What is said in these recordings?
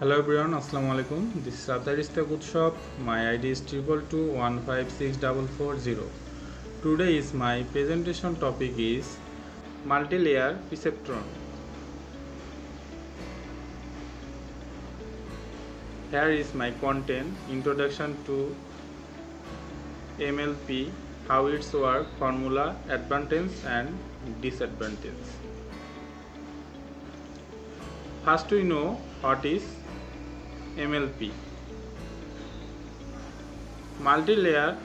Hello everyone, Assalamu alaikum. This is Atar Istaq Utshab. My ID is 222156440. Today is my presentation topic is multi-layer perceptron. Here is my content: introduction to MLP, how it's work, formula, advantage and disadvantage. First we know what is MLP. Multi-layer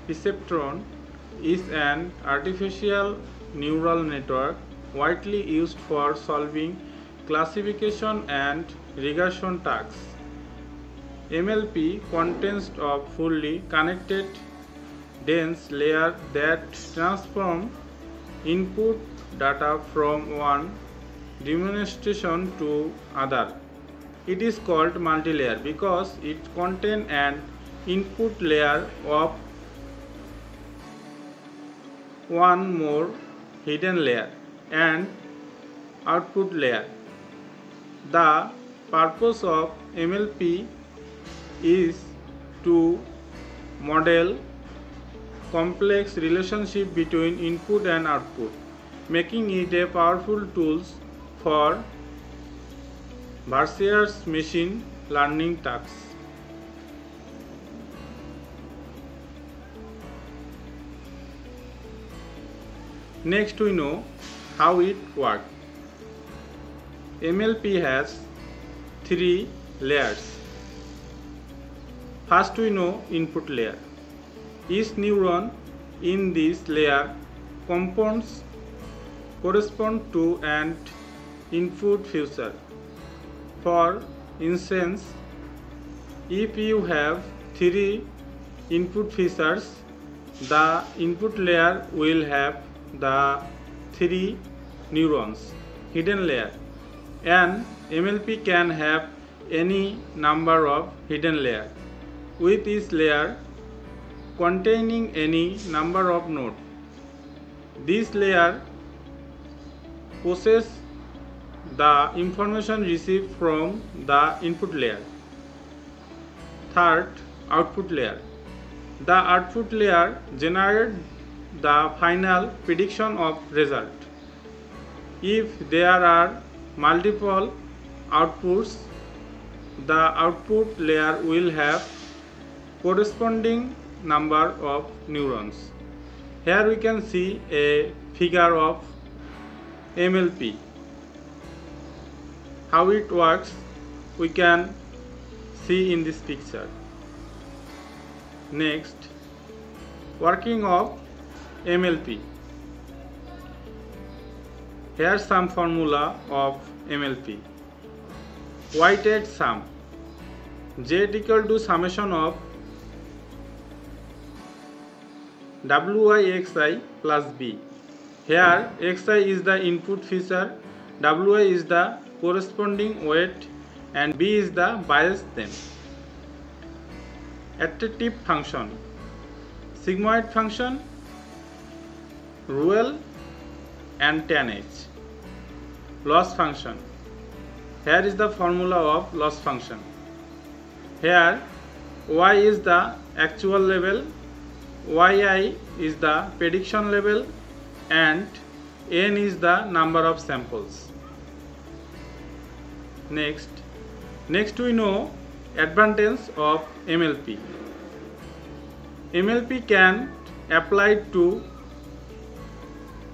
perceptron is an artificial neural network widely used for solving classification and regression tasks. MLP consists of fully connected dense layer that transform input data from one demonstration to other. It is called multi-layer because it contains an input layer of one more hidden layer and output layer. The purpose of MLP is to model complex relationship between input and output, making it a powerful tool for various machine learning tasks. Next we know how it works. MLP has three layers. First we know input layer. Each neuron in this layer correspond to an input feature. For instance, if you have three input features, the input layer will have the three neurons hidden layer, and MLP can have any number of hidden layers with each layer containing any number of nodes. This layer processes the information received from the input layer. Third, output layer. The output layer generates the final prediction of result. If there are multiple outputs, the output layer will have corresponding number of neurons. Here we can see a figure of MLP. How it works we can see in this picture. Next, working of MLP. Here's some formula of MLP. Weighted sum. Z equal to summation of Wixi plus B. Here Xi is the input feature, Wi is the corresponding weight and B is the bias then. Additive function, sigmoid function, RUL and tanh. Loss function. Here is the formula of loss function. Here Y is the actual level, Yi is the prediction level and N is the number of samples. Next we know advantage of MLP. MLP can apply to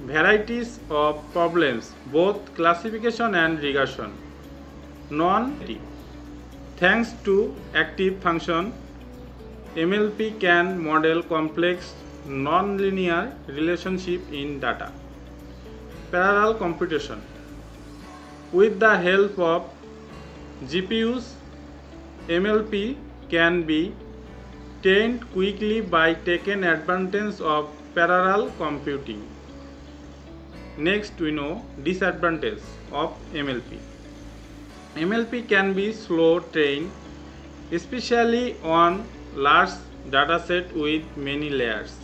varieties of problems, both classification and regression. Thanks to active function, MLP can model complex non-linear relationship in data. Parallel computation. With the help of GPUs, MLP can be trained quickly by taking advantage of parallel computing. Next we know disadvantage of MLP. MLP can be slow trained, especially on large dataset with many layers.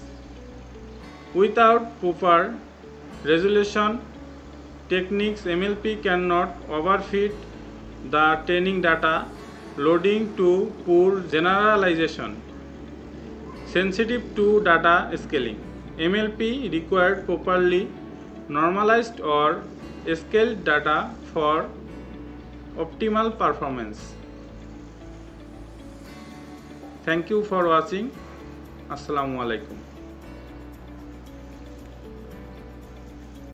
Without proper resolution techniques, MLP cannot overfit the training data, loading to poor generalization, sensitive to data scaling. MLP required properly normalized or scaled data for optimal performance. Thank you for watching. Assalamu alaikum.